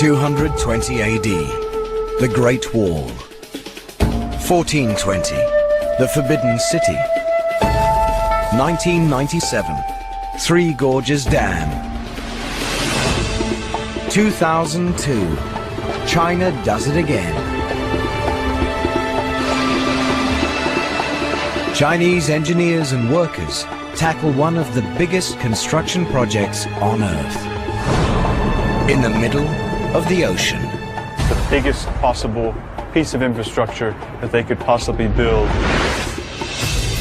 220 AD, the Great Wall. 1420, the Forbidden City. 1997, Three Gorges Dam. 2002, China does it again. Chinese engineers and workers tackle one of the biggest construction projects on Earth. In the middle of the ocean. The biggest possible piece of infrastructure that they could possibly build.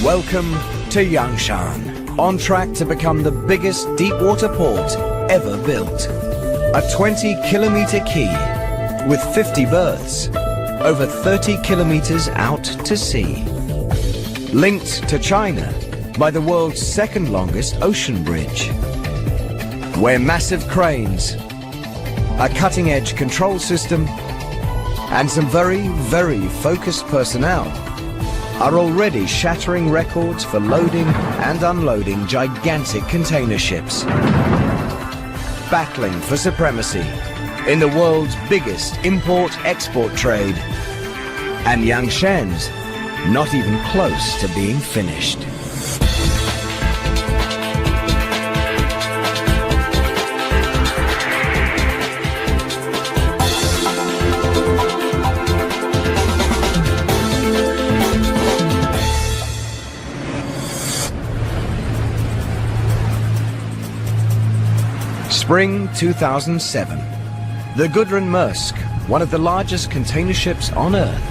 Welcome to Yangshan, on track to become the biggest deep-water port ever built. A 20-kilometer quay with 50 berths, over 30 kilometers out to sea. Linked to China by the world's second longest ocean bridge, where massive cranes, a cutting-edge control system, and some very, very focused personnel are already shattering records for loading and unloading gigantic container ships. Battling for supremacy in the world's biggest import-export trade. And Yangshan's not even close to being finished. Spring 2007. The Gudrun Maersk, one of the largest container ships on Earth,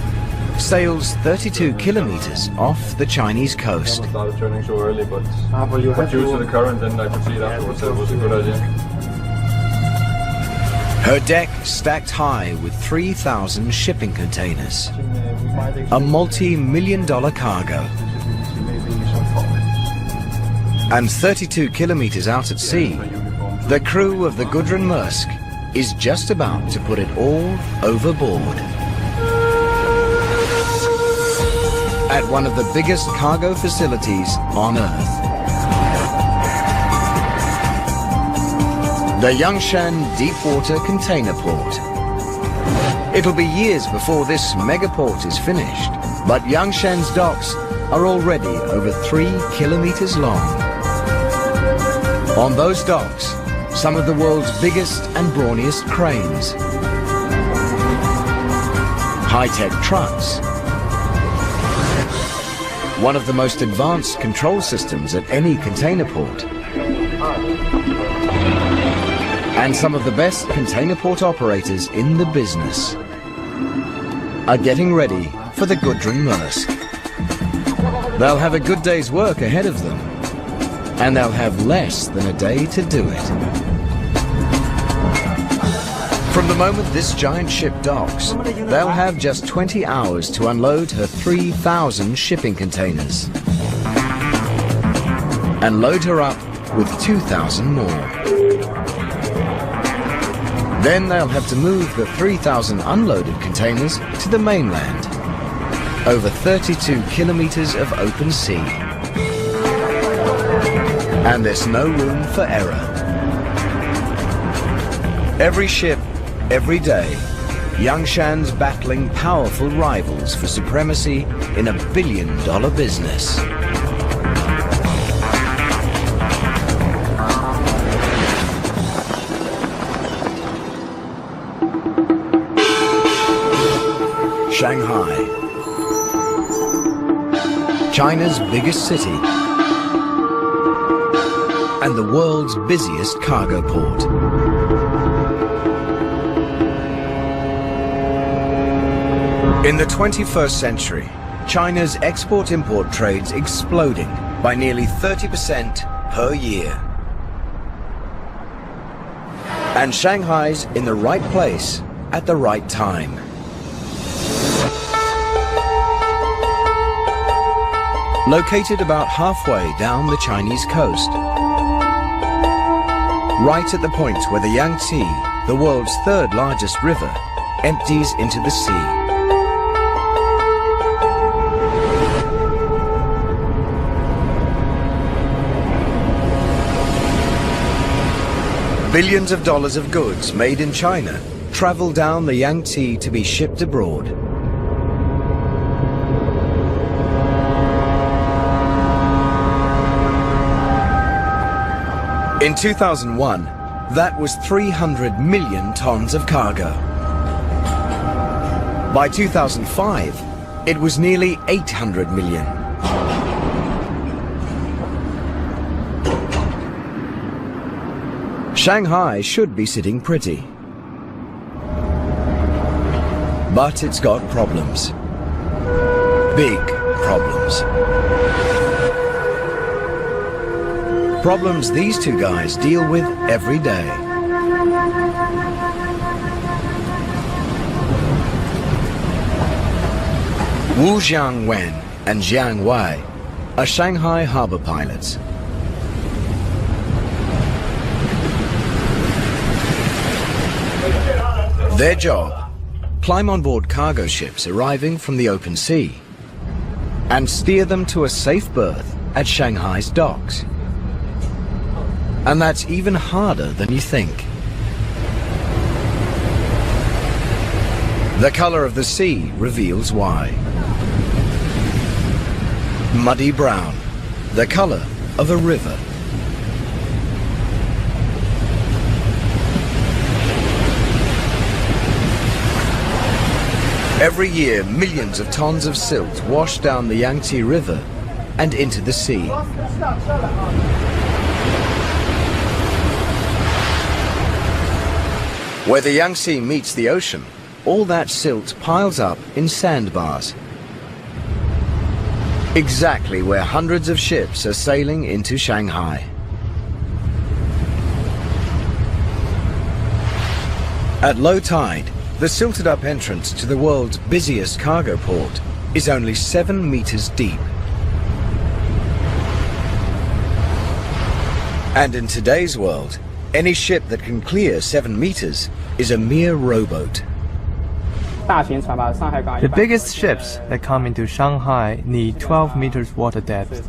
sails 32 kilometers off the Chinese coast. I started turning so early, but due to the current, then I could see it afterwards. That was a good idea. Her deck stacked high with 3,000 shipping containers. A multi-million-dollar cargo. And 32 kilometers out at sea, the crew of the Gudrun Maersk is just about to put it all overboard. At one of the biggest cargo facilities on Earth. The Yangshan Deepwater Container Port. It'll be years before this megaport is finished, but Yangshan's docks are already over 3 kilometers long. On those docks, some of the world's biggest and brawniest cranes, high-tech trucks, one of the most advanced control systems at any container port, and some of the best container port operators in the business are getting ready for the Gudrun Maersk. They'll have a good day's work ahead of them, and they'll have less than a day to do it. From the moment this giant ship docks, they'll have just 20 hours to unload her 3,000 shipping containers and load her up with 2,000 more. Then they'll have to move the 3,000 unloaded containers to the mainland, over 32 kilometers of open sea. And there's no room for error. Every ship, every day, Yangshan's battling powerful rivals for supremacy in a billion-dollar business. Shanghai, China's biggest city and the world's busiest cargo port. In the 21st century, China's export-import trade's exploding by nearly 30% per year. And Shanghai's in the right place at the right time. Located about halfway down the Chinese coast. Right at the point where the Yangtze, the world's third largest river, empties into the sea. Billions of dollars of goods made in China travel down the Yangtze to be shipped abroad. In 2001, that was 300 million tons of cargo. By 2005, it was nearly 800 million. Shanghai should be sitting pretty. But it's got problems. Big problems. Problems these two guys deal with every day. Wu Jiangwen and Jiang Wei are Shanghai harbor pilots. Their job, climb on board cargo ships arriving from the open sea and steer them to a safe berth at Shanghai's docks. And that's even harder than you think. The color of the sea reveals why. Muddy brown, the color of a river. Every year, millions of tons of silt wash down the Yangtze River and into the sea. Where the Yangtze meets the ocean, all that silt piles up in sandbars. Exactly where hundreds of ships are sailing into Shanghai. At low tide, the silted-up entrance to the world's busiest cargo port is only 7 meters deep. And in today's world, any ship that can clear 7 meters is a mere rowboat. The biggest ships that come into Shanghai need 12 meters water depth.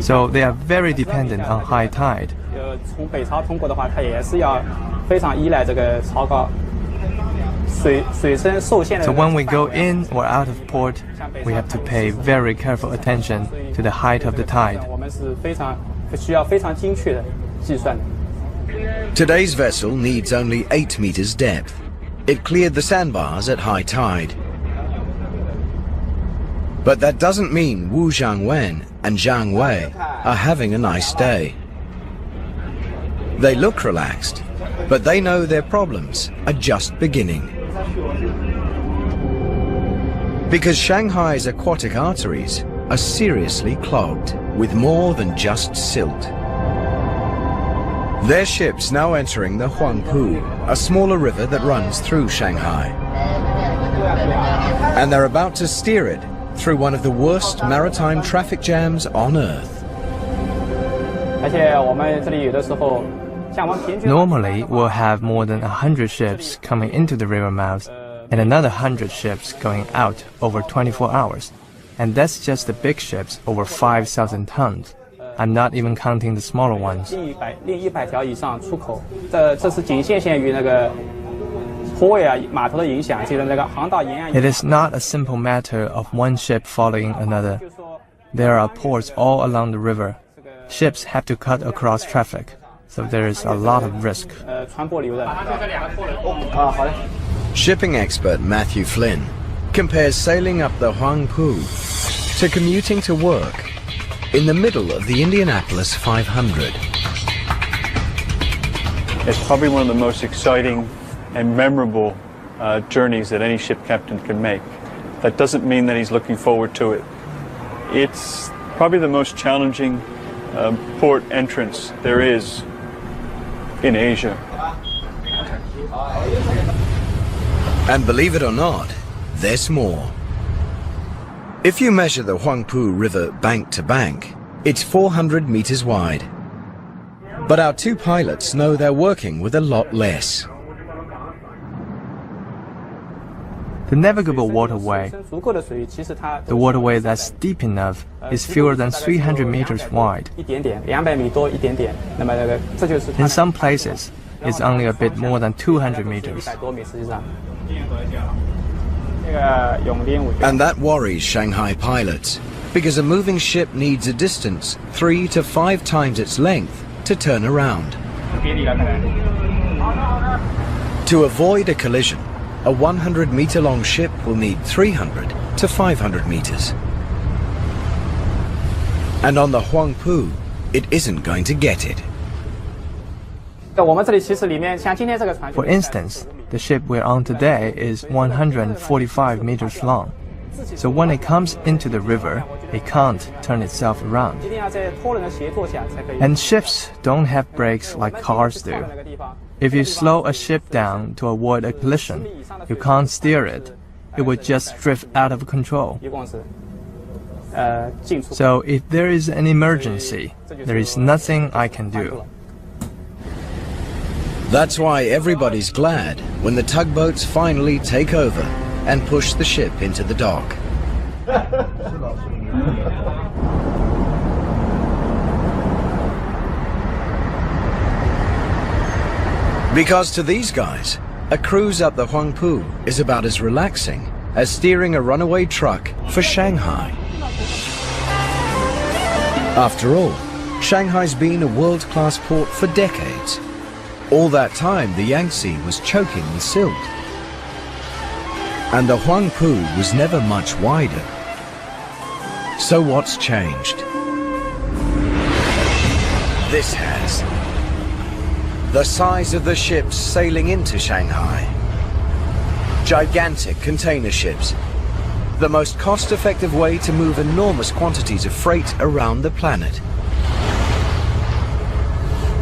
So they are very dependent on high tide. So when we go in or out of port, we have to pay very careful attention to the height of the tide. Today's vessel needs only 8 meters depth. It cleared the sandbars at high tide. But that doesn't mean Wu Jiangwen and Jiang Wei are having a nice day. They look relaxed, but they know their problems are just beginning. Because Shanghai's aquatic arteries are seriously clogged with more than just silt. Their ship's now entering the Huangpu, a smaller river that runs through Shanghai. And they're about to steer it through one of the worst maritime traffic jams on Earth. Normally, we'll have more than 100 ships coming into the river mouth and another 100 ships going out over 24 hours. And that's just the big ships over 5,000 tons. I'm not even counting the smaller ones. It is not a simple matter of one ship following another. There are ports all along the river. Ships have to cut across traffic, so there is a lot of risk. Shipping expert Matthew Flynn compares sailing up the Huangpu to commuting to work in the middle of the Indianapolis 500. It's probably one of the most exciting and memorable journeys that any ship captain can make. That doesn't mean that he's looking forward to it. It's probably the most challenging port entrance there is in Asia. And believe it or not, there's more. If you measure the Huangpu River bank to bank, it's 400 meters wide. But our two pilots know they're working with a lot less. The navigable waterway, the waterway that's deep enough, is fewer than 300 meters wide. In some places, is only a bit more than 200 meters. And that worries Shanghai pilots, because a moving ship needs a distance 3 to 5 times its length to turn around. To avoid a collision, a 100-meter-long ship will need 300 to 500 meters. And on the Huangpu, it isn't going to get it. For instance, the ship we're on today is 145 meters long. So when it comes into the river, it can't turn itself around. And ships don't have brakes like cars do. If you slow a ship down to avoid a collision, you can't steer it. It would just drift out of control. So if there is an emergency, there is nothing I can do. That's why everybody's glad when the tugboats finally take over and push the ship into the dock. Because to these guys, a cruise up the Huangpu is about as relaxing as steering a runaway truck for Shanghai. After all, Shanghai's been a world-class port for decades. All that time, the Yangtze was choking with silt. And the Huangpu was never much wider. So what's changed? This has. The size of the ships sailing into Shanghai. Gigantic container ships. The most cost-effective way to move enormous quantities of freight around the planet.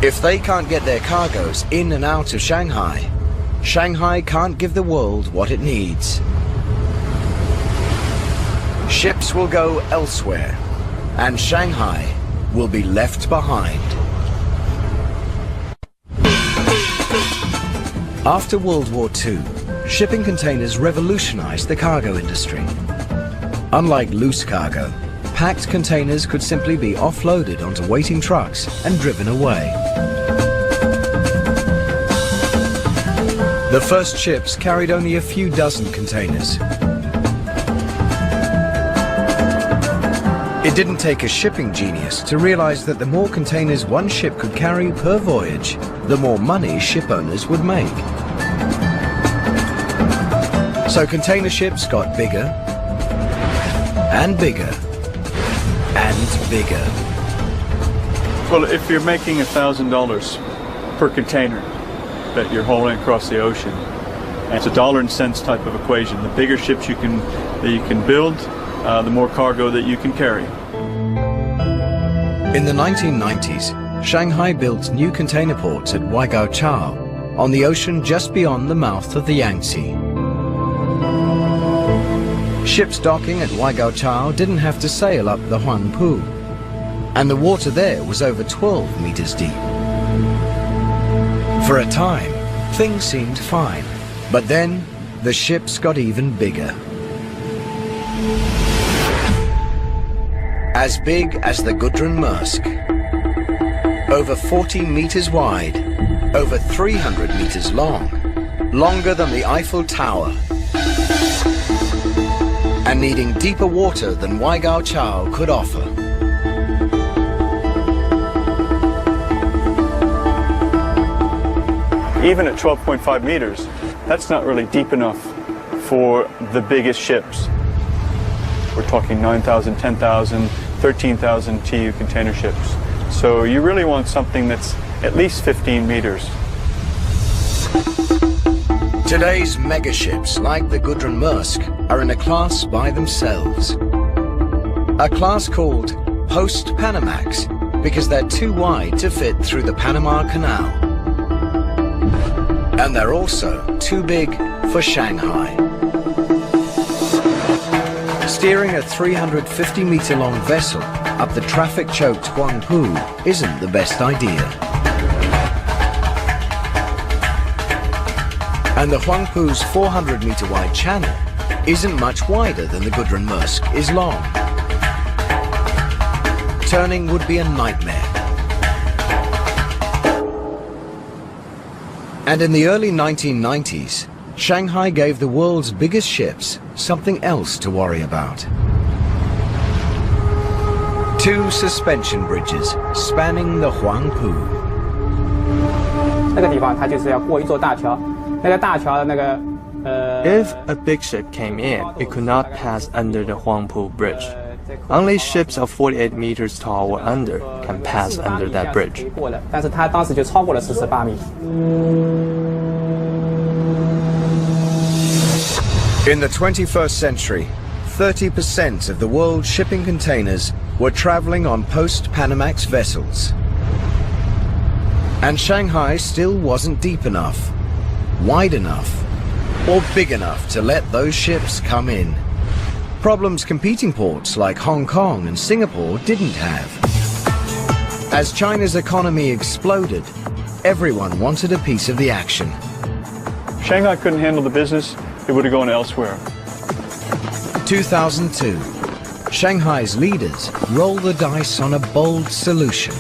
If they can't get their cargoes in and out of Shanghai, Shanghai can't give the world what it needs. Ships will go elsewhere, and Shanghai will be left behind. After World War II, shipping containers revolutionized the cargo industry. Unlike loose cargo, packed containers could simply be offloaded onto waiting trucks and driven away. The first ships carried only a few dozen containers. It didn't take a shipping genius to realize that the more containers one ship could carry per voyage, the more money ship owners would make. So container ships got bigger and bigger and bigger. Well, if you're making $1,000 per container that you're hauling across the ocean, it's a dollar and cents type of equation. The bigger ships that you can build, the more cargo that you can carry. In the 1990s, Shanghai built new container ports at Waigaoqiao on the ocean just beyond the mouth of the Yangtze. Ships docking at Waigaoqiao didn't have to sail up the Huangpu, and the water there was over 12 meters deep. For a time, things seemed fine, but then the ships got even bigger. As big as the Gudrun Maersk, over 40 meters wide, over 300 meters long, longer than the Eiffel Tower, and needing deeper water than Waigaoqiao could offer. Even at 12.5 meters, that's not really deep enough for the biggest ships. We're talking 9,000, 10,000, 13,000 TEU container ships. So you really want something that's at least 15 meters. Today's megaships, like the Gudrun Maersk, are in a class by themselves. A class called Post-Panamax, because they're too wide to fit through the Panama Canal. And they're also too big for Shanghai. Steering a 350-meter-long vessel up the traffic-choked Huangpu isn't the best idea. And the Huangpu's 400-meter-wide channel isn't much wider than the Gudrun Maersk is long. Turning would be a nightmare. And in the early 1990s, Shanghai gave the world's biggest ships something else to worry about. 2 suspension bridges spanning the Huangpu. 那个地方它就是要过一座大桥，那个大桥的那个 If a big ship came in, it could not pass under the Huangpu Bridge. Only ships of 48 meters tall or under can pass under that bridge. 但是它当时就超过了48米。In the 21st century, 30% of the world's shipping containers were traveling on post-Panamax vessels. And Shanghai still wasn't deep enough, wide enough, or big enough to let those ships come in. Problems competing ports like Hong Kong and Singapore didn't have. As China's economy exploded, everyone wanted a piece of the action. Shanghai couldn't handle the business, it would have gone elsewhere. 2002, Shanghai's leaders roll the dice on a bold solution.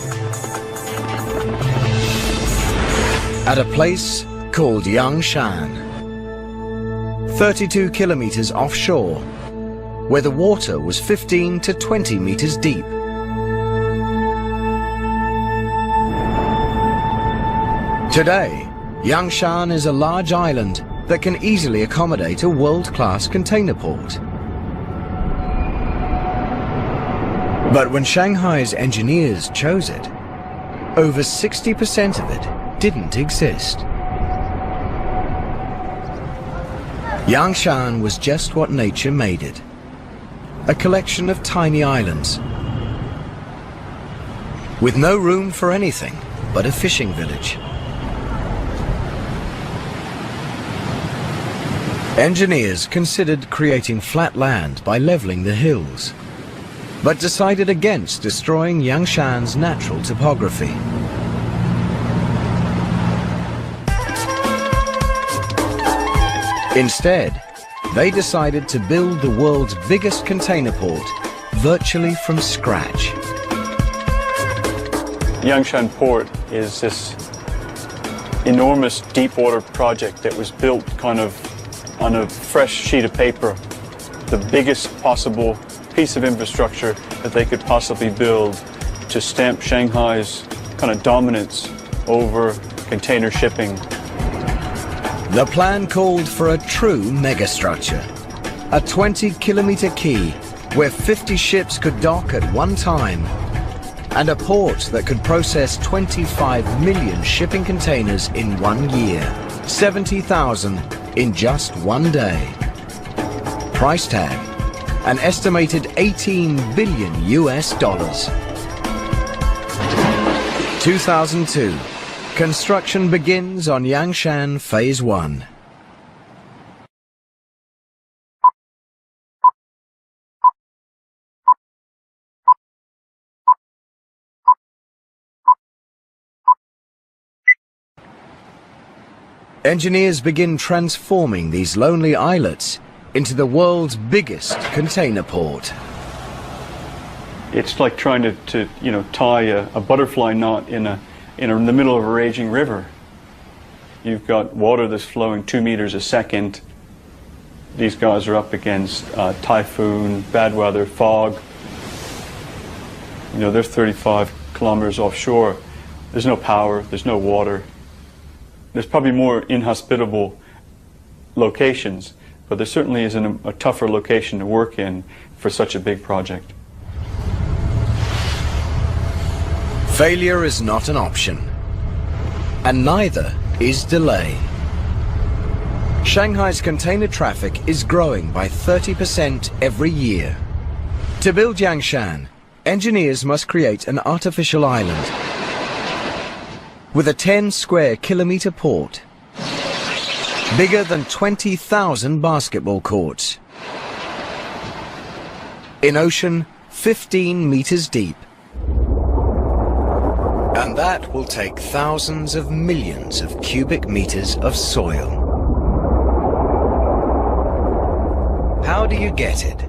At a place called Yangshan, 32 kilometers offshore, where the water was 15 to 20 meters deep. Today, Yangshan is a large island that can easily accommodate a world-class container port. But when Shanghai's engineers chose it, over 60% of it didn't exist. Yangshan was just what nature made it. A collection of tiny islands with no room for anything but a fishing village. Engineers considered creating flat land by leveling the hills, but decided against destroying Yangshan's natural topography. Instead, they decided to build the world's biggest container port virtually from scratch. Yangshan Port is this enormous deep water project that was built kind of on a fresh sheet of paper, the biggest possible piece of infrastructure that they could possibly build to stamp Shanghai's kind of dominance over container shipping. The plan called for a true megastructure, a 20-kilometer quay where 50 ships could dock at one time, and a port that could process 25 million shipping containers in 1 year, 70,000 in just 1 day. Price tag, an estimated $18 billion US. 2002. Construction begins on Yangshan Phase 1. Engineers begin transforming these lonely islets into the world's biggest container port. It's like trying to tie a butterfly knot in the middle of a raging river. You've got water that's flowing 2 meters a second. These guys are up against typhoon, bad weather, fog. They're 35 kilometers offshore. There's no power, there's no water. There's probably more inhospitable locations, but there certainly isn't a tougher location to work in for such a big project. Failure is not an option, and neither is delay. Shanghai's container traffic is growing by 30% every year. To build Yangshan, engineers must create an artificial island with a 10-square-kilometer port, bigger than 20,000 basketball courts, in ocean 15 meters deep. And that will take thousands of millions of cubic meters of soil. How do you get it?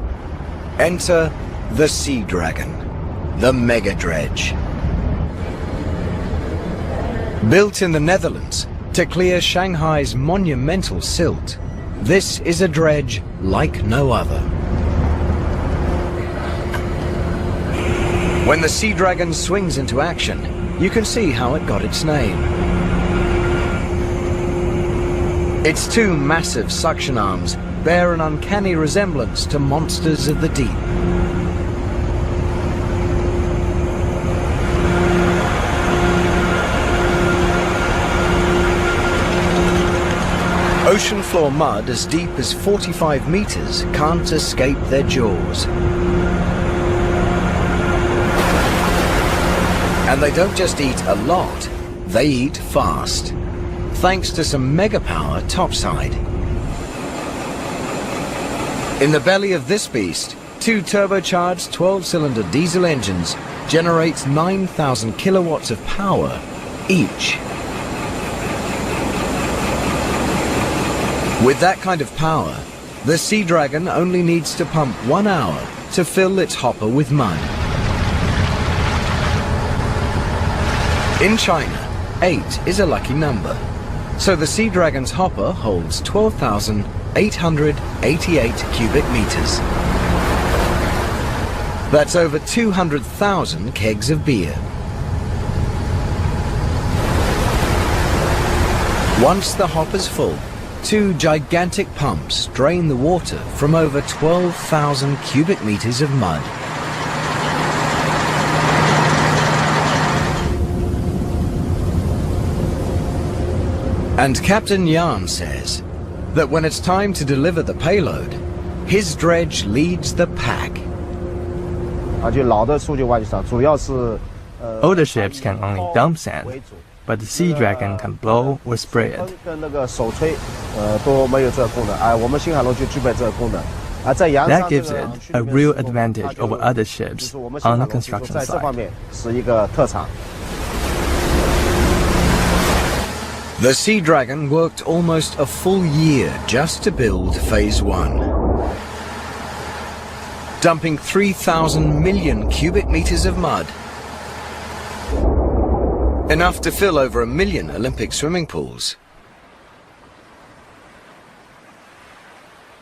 Enter the Sea Dragon, the mega dredge. Built in the Netherlands, to clear Shanghai's monumental silt. This is a dredge like no other. When the Sea Dragon swings into action, you can see how it got its name. Its two massive suction arms bear an uncanny resemblance to monsters of the deep. Ocean floor mud as deep as 45 meters can't escape their jaws. And they don't just eat a lot, they eat fast, thanks to some mega-power topside. In the belly of this beast, two turbocharged 12-cylinder diesel engines generate 9,000 kilowatts of power each. With that kind of power, the Sea Dragon only needs to pump 1 hour to fill its hopper with mud. In China, 8 is a lucky number, so the Sea Dragon's hopper holds 12,888 cubic meters. That's over 200,000 kegs of beer. Once the hopper's full, two gigantic pumps drain the water from over 12,000 cubic meters of mud. And Captain Yan says that when it's time to deliver the payload, his dredge leads the pack. Older ships can only dump sand, but the Sea Dragon can blow or spray it. That gives it a real advantage over other ships on the construction site. The Sea Dragon worked almost a full year just to build Phase 1. Dumping 3,000 million cubic meters of mud. Enough to fill over 1 million Olympic swimming pools.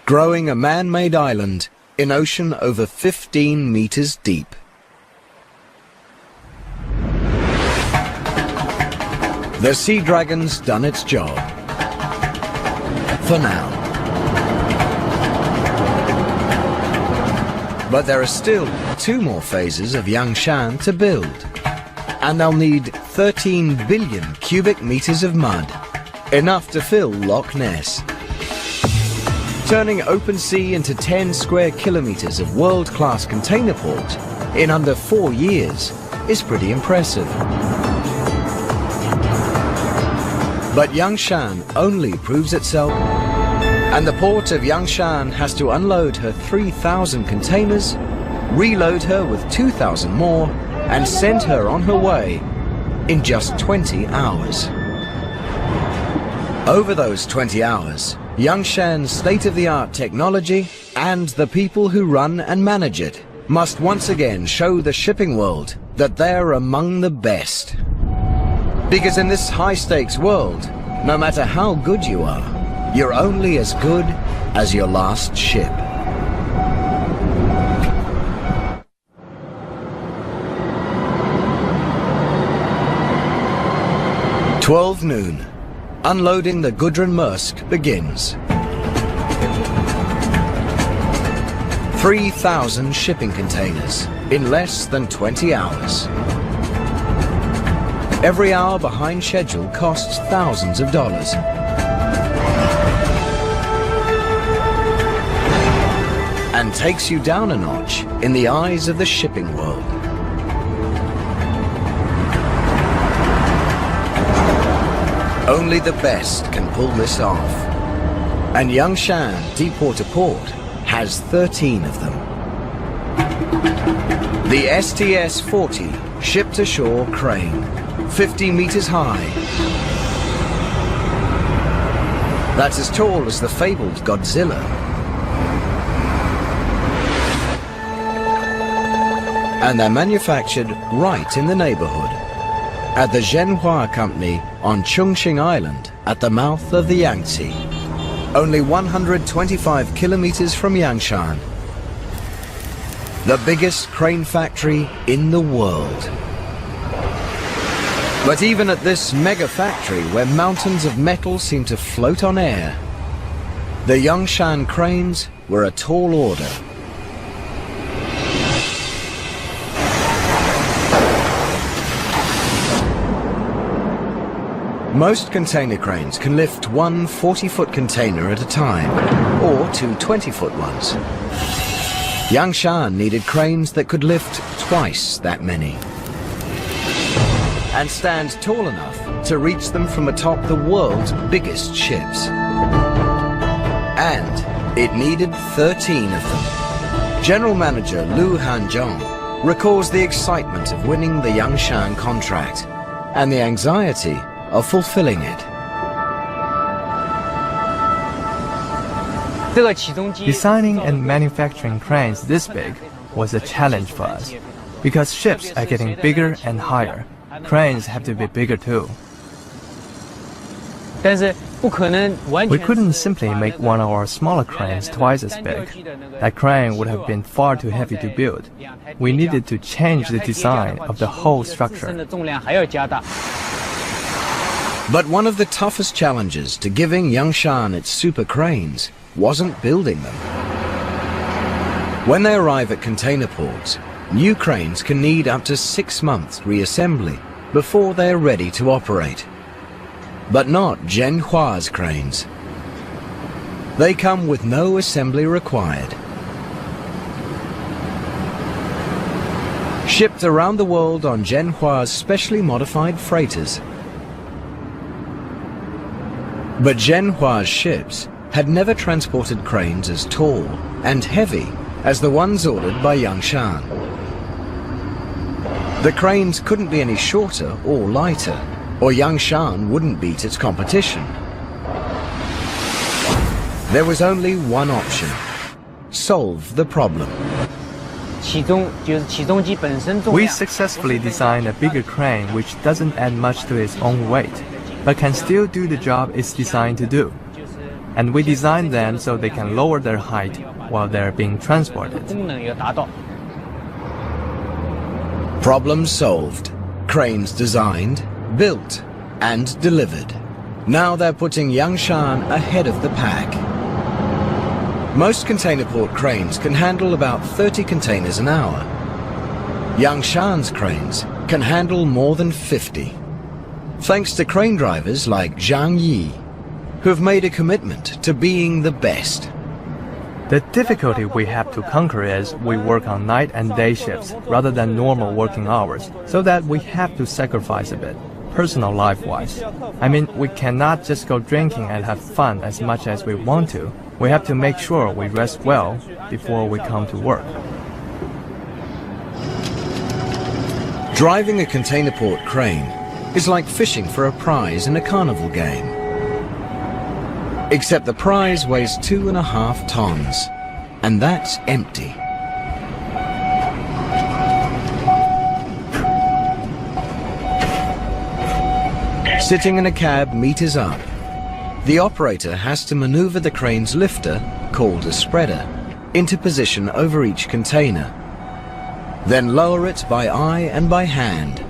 Growing a man-made island in ocean over 15 meters deep. The Sea Dragon's done its job. For now. But there are still 2 more phases of Yangshan to build. And they'll need 13 billion cubic meters of mud. Enough to fill Loch Ness. Turning open sea into 10 square kilometers of world-class container port in under 4 years is pretty impressive. But Yangshan only proves itself, and the port of Yangshan has to unload her 3,000 containers, reload her with 2,000 more, and send her on her way in just 20 hours. Over those 20 hours, Yangshan's state-of-the-art technology and the people who run and manage it must once again show the shipping world that they're among the best. Because in this high-stakes world, no matter how good you are, you're only as good as your last ship. "12 noon. Unloading the Gudrun Maersk begins. 3,000 shipping containers in less than 20 hours. Every hour behind schedule costs thousands of dollars. And takes you down a notch in the eyes of the shipping world. Only the best can pull this off. And Yangshan Deepwater Port has 13 of them. The STS-40 ship-to-shore crane, 50 meters high. That's as tall as the fabled Godzilla. And they're manufactured right in the neighborhood. at the Zhenhua Company on Chongqing Island at the mouth of the Yangtze, only 125 kilometers from Yangshan, the biggest crane factory in the world. But even at this mega factory, where mountains of metal seem to float on air, the Yangshan cranes were a tall order. Most container cranes can lift one 40-foot container at a time, or two 20-foot ones. Yangshan needed cranes that could lift twice that many, and stand tall enough to reach them from atop the world's biggest ships. And it needed 13 of them. General Manager Lu Hanzhong recalls the excitement of winning the Yangshan contract and the anxiety of fulfilling it. Designing and manufacturing cranes this big was a challenge for us, because ships are getting bigger and higher. Cranes have to be bigger too. We couldn't simply make one of our smaller cranes twice as big. That crane would have been far too heavy to build. We needed to change the design of the whole structure. But one of the toughest challenges to giving Yangshan its super cranes wasn't building them. When they arrive at container ports, new cranes can need up to 6 months reassembly before they are ready to operate. But not Zhenhua's cranes. They come with no assembly required. Shipped around the world on Zhenhua's specially modified freighters. But Zhenhua's ships had never transported cranes as tall and heavy as the ones ordered by Yangshan. The cranes couldn't be any shorter or lighter, or Yangshan wouldn't beat its competition. There was only one option: solve the problem. We successfully designed a bigger crane which doesn't add much to its own weight, but can still do the job it's designed to do. And we designed them so they can lower their height while they're being transported. Problem solved. Cranes designed, built, and delivered. Now they're putting Yangshan ahead of the pack. Most container port cranes can handle about 30 containers an hour. Yangshan's cranes can handle more than 50. Thanks to crane drivers like Zhang Yi, who have made a commitment to being the best. The difficulty we have to conquer is we work on night and day shifts rather than normal working hours, so that we have to sacrifice a bit, personal life-wise. I mean, we cannot just go drinking and have fun as much as we want to. We have to make sure we rest well before we come to work. Driving a container port crane is like fishing for a prize in a carnival game. Except the prize weighs 2.5 tons, and that's empty. Sitting in a cab meters up, the operator has to maneuver the crane's lifter, called a spreader, into position over each container, then lower it by eye and by hand.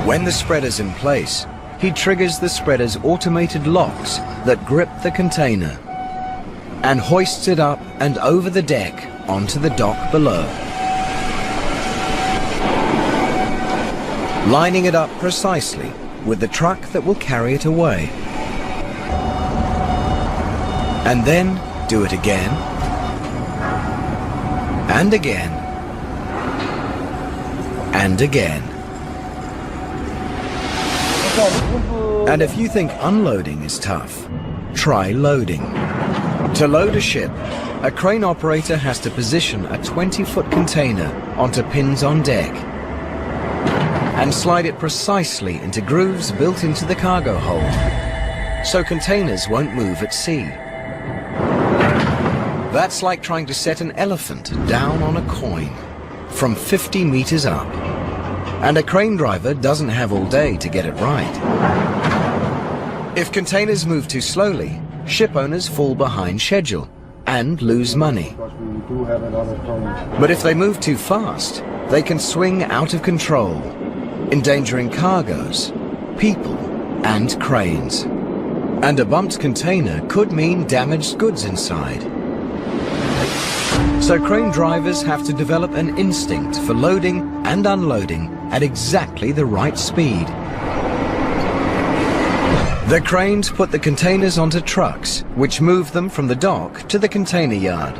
When the spreader's in place, he triggers the spreader's automated locks that grip the container and hoists it up and over the deck onto the dock below, lining it up precisely with the truck that will carry it away. And then do it again, and again, and again. And if you think unloading is tough, try loading. To load a ship, a crane operator has to position a 20-foot container onto pins on deck and slide it precisely into grooves built into the cargo hold, so containers won't move at sea. That's like trying to set an elephant down on a coin from 50 meters up. And a crane driver doesn't have all day to get it right. If containers move too slowly, ship owners fall behind schedule and lose money. But if they move too fast, they can swing out of control, endangering cargoes, people, and cranes. And a bumped container could mean damaged goods inside. So crane drivers have to develop an instinct for loading and unloading at exactly the right speed. The cranes put the containers onto trucks, which move them from the dock to the container yard.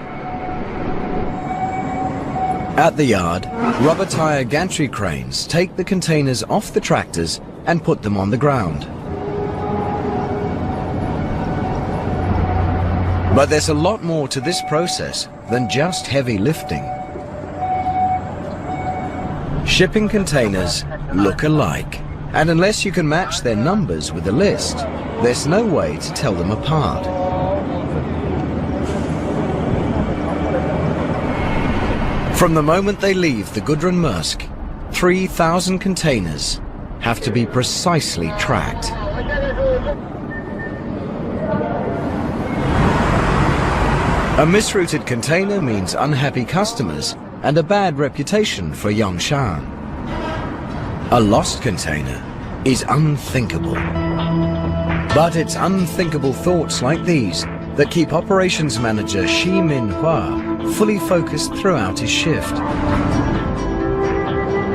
At the yard, rubber tire gantry cranes take the containers off the tractors and put them on the ground. But there's a lot more to this process than just heavy lifting. Shipping containers look alike, and unless you can match their numbers with the list, there's no way to tell them apart. From the moment they leave the Gudrun Maersk, 3,000 containers have to be precisely tracked. A misrouted container means unhappy customers and a bad reputation for Yangshan. A lost container is unthinkable. But it's unthinkable thoughts like these that keep operations manager Shi Min-hua fully focused throughout his shift.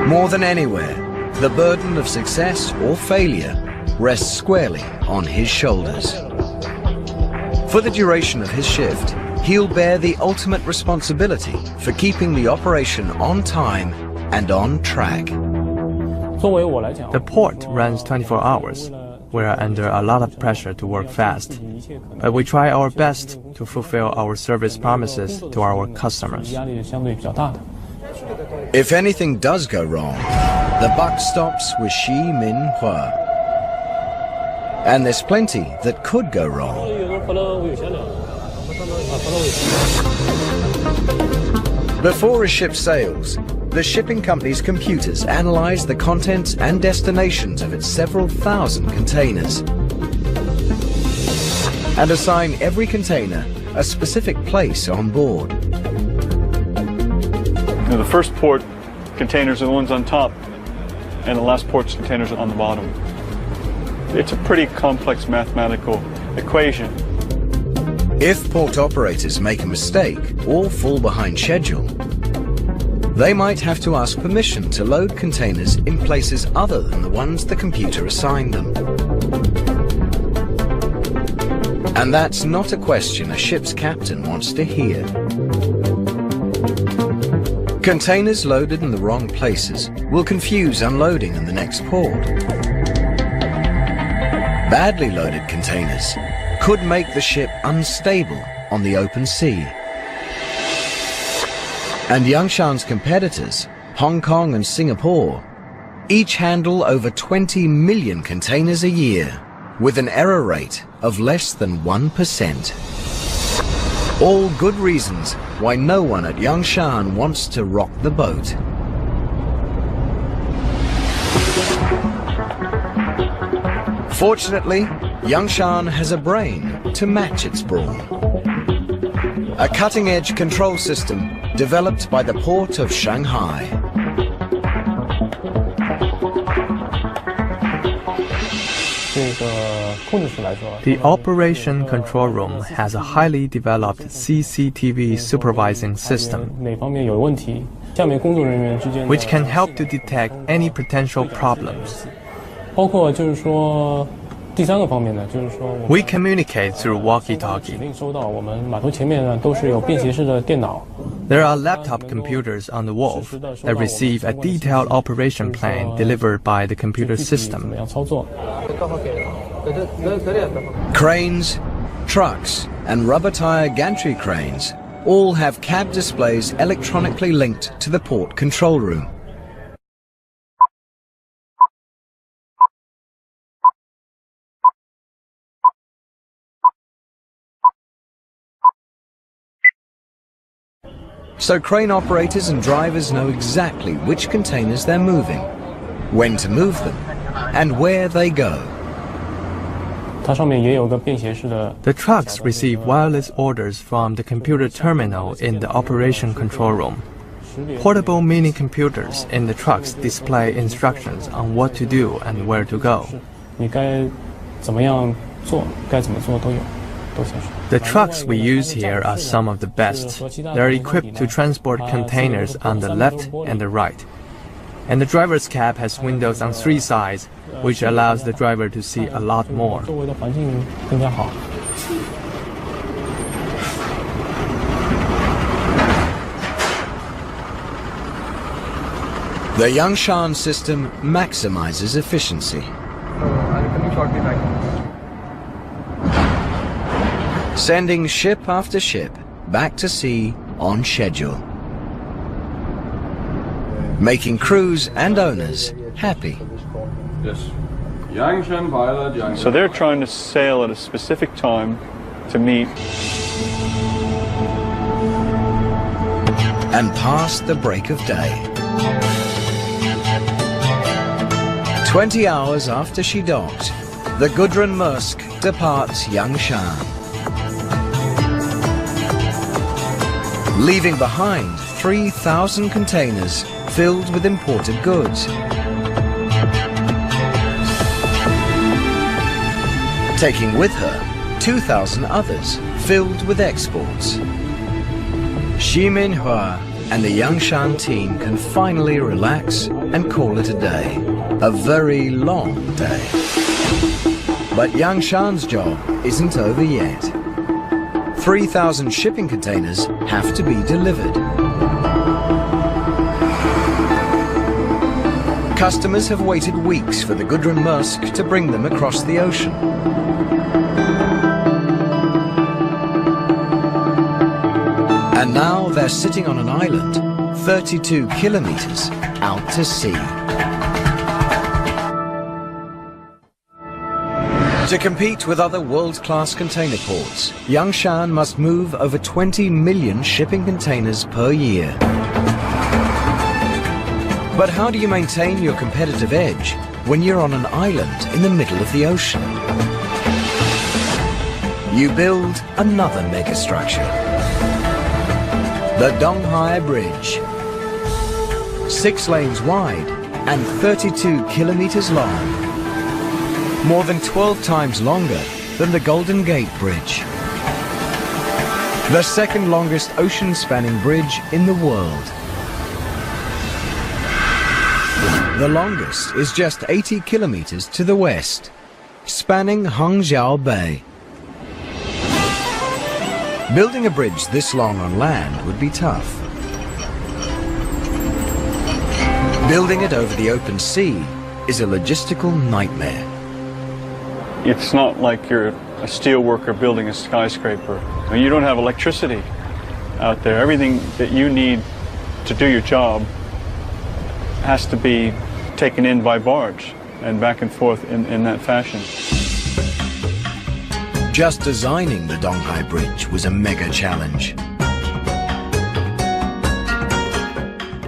More than anywhere, the burden of success or failure rests squarely on his shoulders. For the duration of his shift, he'll bear the ultimate responsibility for keeping the operation on time and on track. The port runs 24 hours. We are under a lot of pressure to work fast, but we try our best to fulfill our service promises to our customers. If anything does go wrong, the buck stops with Shi Min-hua. And there's plenty that could go wrong. Before a ship sails, the shipping company's computers analyze the contents and destinations of its several thousand containers and assign every container a specific place on board. Now, the first port containers are the ones on top, and the last port's containers are on the bottom. It's a pretty complex mathematical equation. If port operators make a mistake or fall behind schedule, they might have to ask permission to load containers in places other than the ones the computer assigned them. And that's not a question a ship's captain wants to hear. Containers loaded in the wrong places will confuse unloading in the next port. Badly loaded containers could make the ship unstable on the open sea. And Yangshan's competitors, Hong Kong and Singapore, each handle over 20 million containers a year with an error rate of less than 1%. All good reasons why no one at Yangshan wants to rock the boat. Fortunately, Yangshan has a brain to match its brawn. A cutting-edge control system developed by the port of Shanghai. The operation control room has a highly developed CCTV supervising system, which can help to detect any potential problems. We communicate through walkie-talkie. There are laptop computers on the wharf that receive a detailed operation plan delivered by the computer system. Cranes, trucks, and rubber tire gantry cranes all have cab displays electronically linked to the port control room. So crane operators and drivers know exactly which containers they're moving, when to move them, and where they go. The trucks receive wireless orders from the computer terminal in the operation control room. Portable mini computers in the trucks display instructions on what to do and where to go. The trucks we use here are some of the best. They're equipped to transport containers on the left and the right. And the driver's cab has windows on 3 sides, which allows the driver to see a lot more. The Yangshan system maximizes efficiency. Sending ship after ship back to sea on schedule. Making crews and owners happy. So they're trying to sail at a specific time to meet and past the break of day. 20 hours after she docked, the Gudrun Maersk departs Yangshan, leaving behind 3,000 containers filled with imported goods. Taking with her 2,000 others filled with exports. Xi Minhua and the Yangshan team can finally relax and call it a day. A very long day. But Yangshan's job isn't over yet. 3,000 shipping containers have to be delivered. Customers have waited weeks for the Gudrun Maersk to bring them across the ocean. And now they're sitting on an island 32 kilometers out to sea. To compete with other world-class container ports, Yangshan must move over 20 million shipping containers per year. But how do you maintain your competitive edge when you're on an island in the middle of the ocean? You build another megastructure. The Donghai Bridge. 6 lanes wide and 32 kilometers long. More than 12 times longer than the Golden Gate Bridge. The second longest ocean-spanning bridge in the world. The longest is just 80 kilometers to the west, spanning Hangzhou Bay. Building a bridge this long on land would be tough. Building it over the open sea is a logistical nightmare. It's not like you're a steel worker building a skyscraper. I mean, you don't have electricity out there. Everything that you need to do your job has to be taken in by barge and back and forth in that fashion. Just designing the Donghai Bridge was a mega challenge.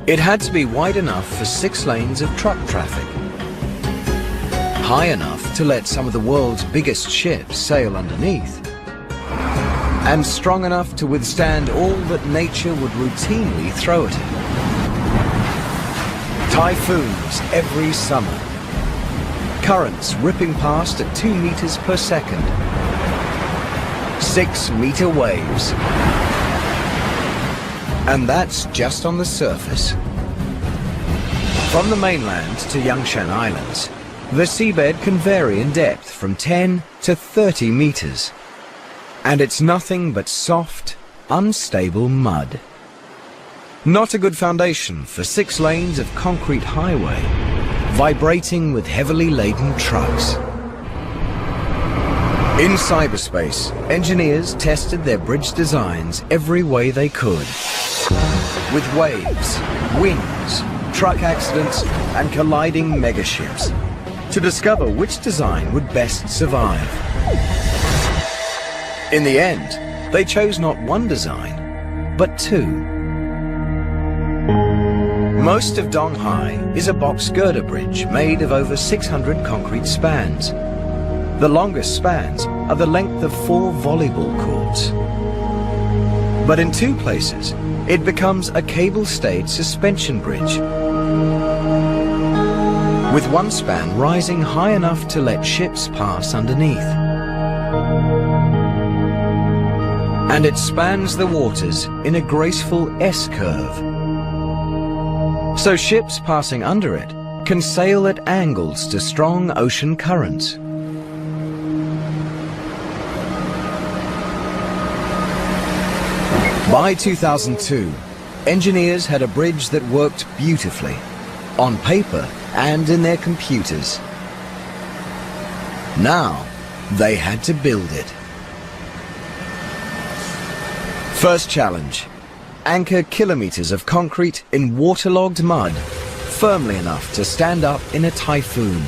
It had to be wide enough for 6 lanes of truck traffic, high enough to let some of the world's biggest ships sail underneath, and strong enough to withstand all that nature would routinely throw at it. Typhoons every summer, currents ripping past at 2 meters per second, 6-meter waves. And that's just on the surface. From the mainland to Yangshan Islands, the seabed can vary in depth from 10 to 30 meters. And it's nothing but soft, unstable mud. Not a good foundation for 6 lanes of concrete highway, vibrating with heavily laden trucks. In cyberspace, engineers tested their bridge designs every way they could. With waves, winds, truck accidents, and colliding megaships, to discover which design would best survive. In the end, they chose not one design, but 2. Most of Donghai is a box girder bridge made of over 600 concrete spans. The longest spans are the length of 4 volleyball courts. But in 2 places, it becomes a cable-stayed suspension bridge, with one span rising high enough to let ships pass underneath. And it spans the waters in a graceful S-curve, so ships passing under it can sail at angles to strong ocean currents. By 2002, engineers had a bridge that worked beautifully, on paper and in their computers. Now, they had to build it. First challenge: anchor kilometers of concrete in waterlogged mud, firmly enough to stand up in a typhoon.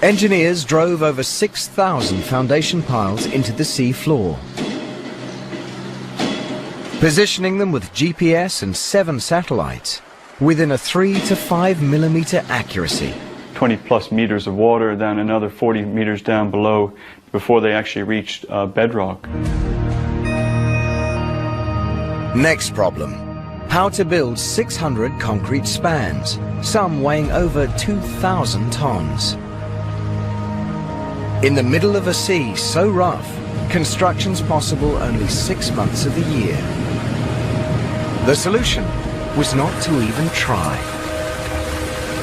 Engineers drove over 6,000 foundation piles into the sea floor, positioning them with GPS and 7 satellites within a 3 to 5 millimeter accuracy. 20 plus meters of water, down another 40 meters down below before they actually reached bedrock. Next problem: how to build 600 concrete spans, some weighing over 2,000 tons. In the middle of a sea so rough, construction's possible only 6 months of the year. The solution was not to even try.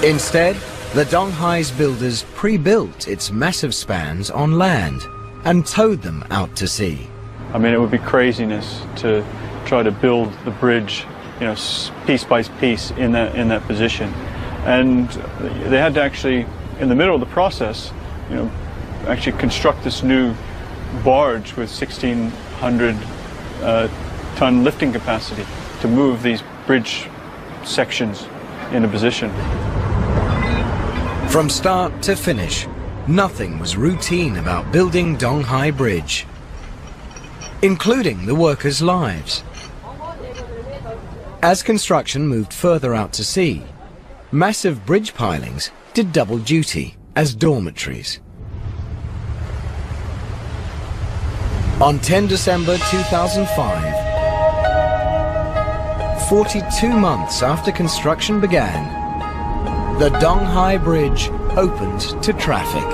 Instead, the Donghai's builders pre-built its massive spans on land and towed them out to sea. I mean, it would be craziness to try to build the bridge, you know, piece by piece in that position. And they had to actually, in the middle of the process, you know, actually construct this new barge with 1,600 ton lifting capacity to move these bridge sections into position. From start to finish, nothing was routine about building Donghai Bridge, including the workers' lives. As construction moved further out to sea, massive bridge pilings did double duty as dormitories. On 10 December 2005, 42 months after construction began, the Donghai Bridge opened to traffic.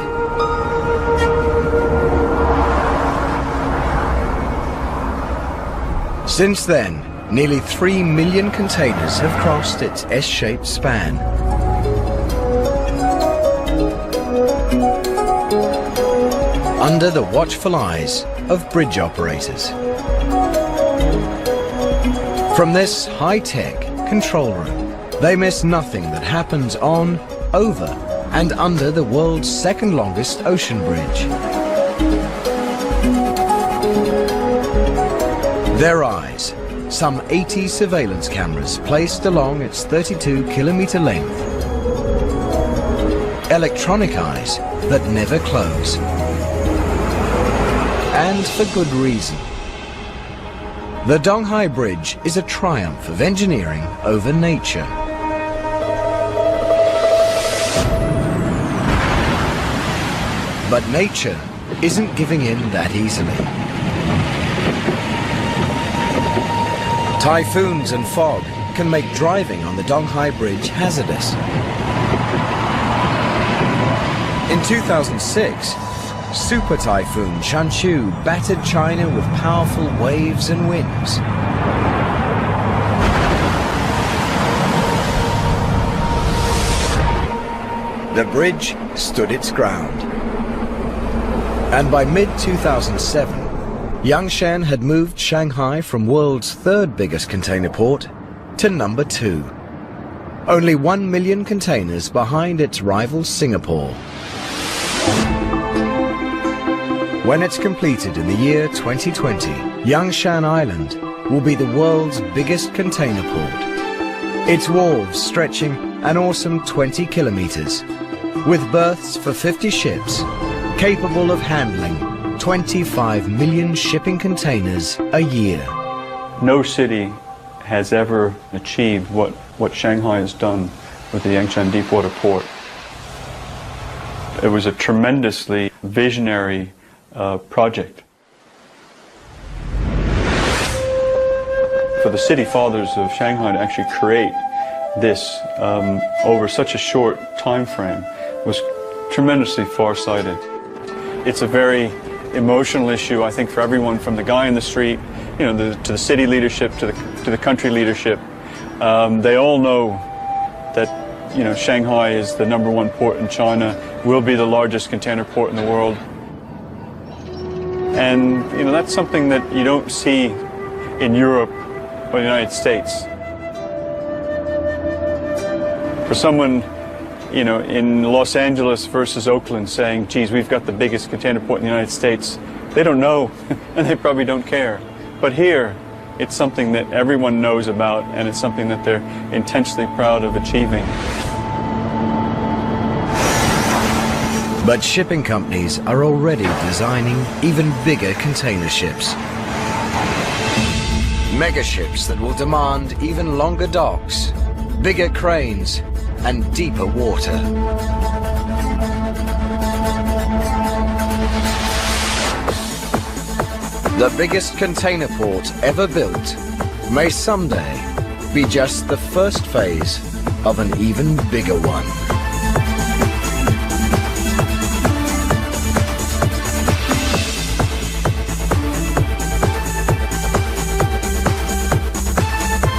Since then, nearly 3 million containers have crossed its S-shaped span. Under the watchful eyes of bridge operators. From this high-tech control room, they miss nothing that happens on, over, and under the world's second longest ocean bridge. Their eyes, some 80 surveillance cameras placed along its 32-kilometer length. Electronic eyes that never close. And for good reason. The Donghai Bridge is a triumph of engineering over nature. But nature isn't giving in that easily. Typhoons and fog can make driving on the Donghai Bridge hazardous. In 2006, Super Typhoon Chanshu battered China with powerful waves and winds. The bridge stood its ground. And by mid-2007, Yangshan had moved Shanghai from world's 3rd biggest container port to number 2. Only 1 million containers behind its rival Singapore. When it's completed in the year 2020, Yangshan Island will be the world's biggest container port. Its wharves stretching an awesome 20 kilometers, with berths for 50 ships, capable of handling 25 million shipping containers a year. No city has ever achieved what Shanghai has done with the Yangshan Deepwater Port. It was a tremendously visionary project. For the city fathers of Shanghai to actually create this over such a short time frame was tremendously far-sighted. It's a very emotional issue, I think, for everyone, from the guy in the street, to the city leadership, to the country leadership. They all know that Shanghai is the #1 port in China, will be the largest container port in the world, and that's something that you don't see in Europe or the United States. For someone, in Los Angeles versus Oakland saying, geez, we've got the biggest container port in the United States, they don't know, and they probably don't care. But here, it's something that everyone knows about, and it's something that they're intensely proud of achieving. But shipping companies are already designing even bigger container ships. Mega ships that will demand even longer docks, bigger cranes, and deeper water. The biggest container port ever built may someday be just the first phase of an even bigger one.